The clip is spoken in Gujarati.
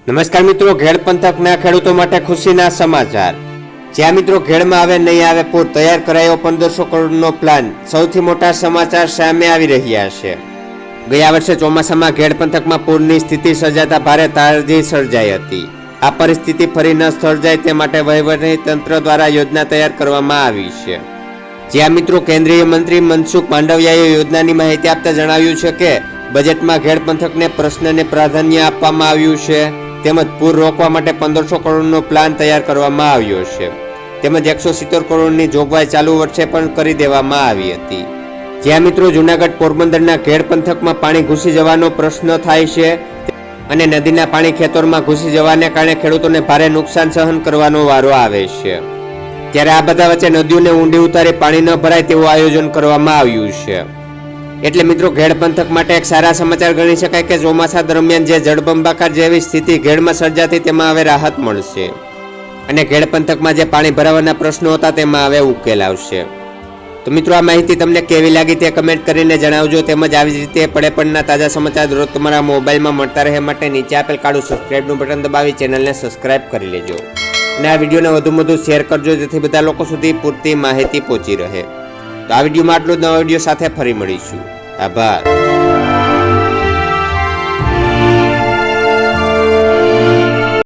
નમસ્કાર મિત્રો, ઘેડ પંથકના ખેડૂતો માટે ખુશીના સમાચાર। જ્યાં મિત્રો ઘેડમાં આવે નહીં આવે પૂર, તૈયાર કરાયો 1500 કરોડનો પ્લાન। સૌથી મોટા સમાચાર સામે આવી રહ્યા છે। ગયા વર્ષે ચોમાસામાં ઘેડ પંથકમાં પૂરની સ્થિતિ સર્જાતા ભારે તારાજી સર્જાઈ હતી। આ પરિસ્થિતિ ફરી ન સર્જાય તે માટે વહીવટી તંત્ર દ્વારા યોજના તૈયાર કરવામાં આવી છે। જ્યાં મિત્રો કેન્દ્રીય મંત્રી મનસુખ માંડવિયાએ યોજનાની માહિતી આપતા જણાવ્યું છે કે બજેટમાં ઘેડ પંથકને પ્રશ્નને પ્રાધાન્ય આપવામાં આવ્યું છે, તેમજ પૂર રોકવા માટે 1500 કરોડનો પ્લાન તૈયાર કરવામાં આવ્યો છે, તેમજ 170 કરોડની જોગવાઈ ચાલુ વર્ષે પણ કરી દેવામાં આવી હતી। જ્યાં મિત્રો જૂનાગઢ પોરબંદરના ઘેડ પંથકમાં પાણી ઘૂસી જવાનો પ્રશ્ન થાય છે અને નદીના પાણી ખેતરમાં ઘૂસી જવાને કારણે ખેડૂતોને ભારે નુકસાન સહન કરવાનો વારો આવે છે। ત્યારે આ બધા વચ્ચે નદીઓને ઊંડી ઉતારી પાણી ન ભરાય તેવું આયોજન કરવામાં આવ્યું છે। એટલે મિત્રો ઘેડ પંથક માટે એક સારા સમાચાર ગણી શકાય કે ચોમાસા દરમિયાન જે જળબંબાકાર જેવી સ્થિતિ ઘેડમાં સર્જાતી તેમાં હવે રાહત મળશે અને ઘેડ પંથકમાં જે પાણી ભરાવાના પ્રશ્નો હતા તેમાં હવે ઉકેલ આવશે। તો મિત્રો આ માહિતી તમને કેવી લાગી તે કમેન્ટ કરીને જણાવજો, તેમજ આવી જ રીતે પડે પડના તાજા સમાચાર દરરોજ તમારા મોબાઈલમાં મળતા રહે માટે નીચે આપેલ કાળું સબસ્ક્રાઇબનું બટન દબાવી ચેનલને સબસ્ક્રાઇબ કરી લેજો અને આ વિડીયોને વધુમાં વધુ શેર કરજો, જેથી બધા લોકો સુધી પૂરતી માહિતી પહોંચી રહે। તો આ વિડીયોમાં આટલું જ, નવા વિડીયો સાથે ફરી મળીશું। આભાર।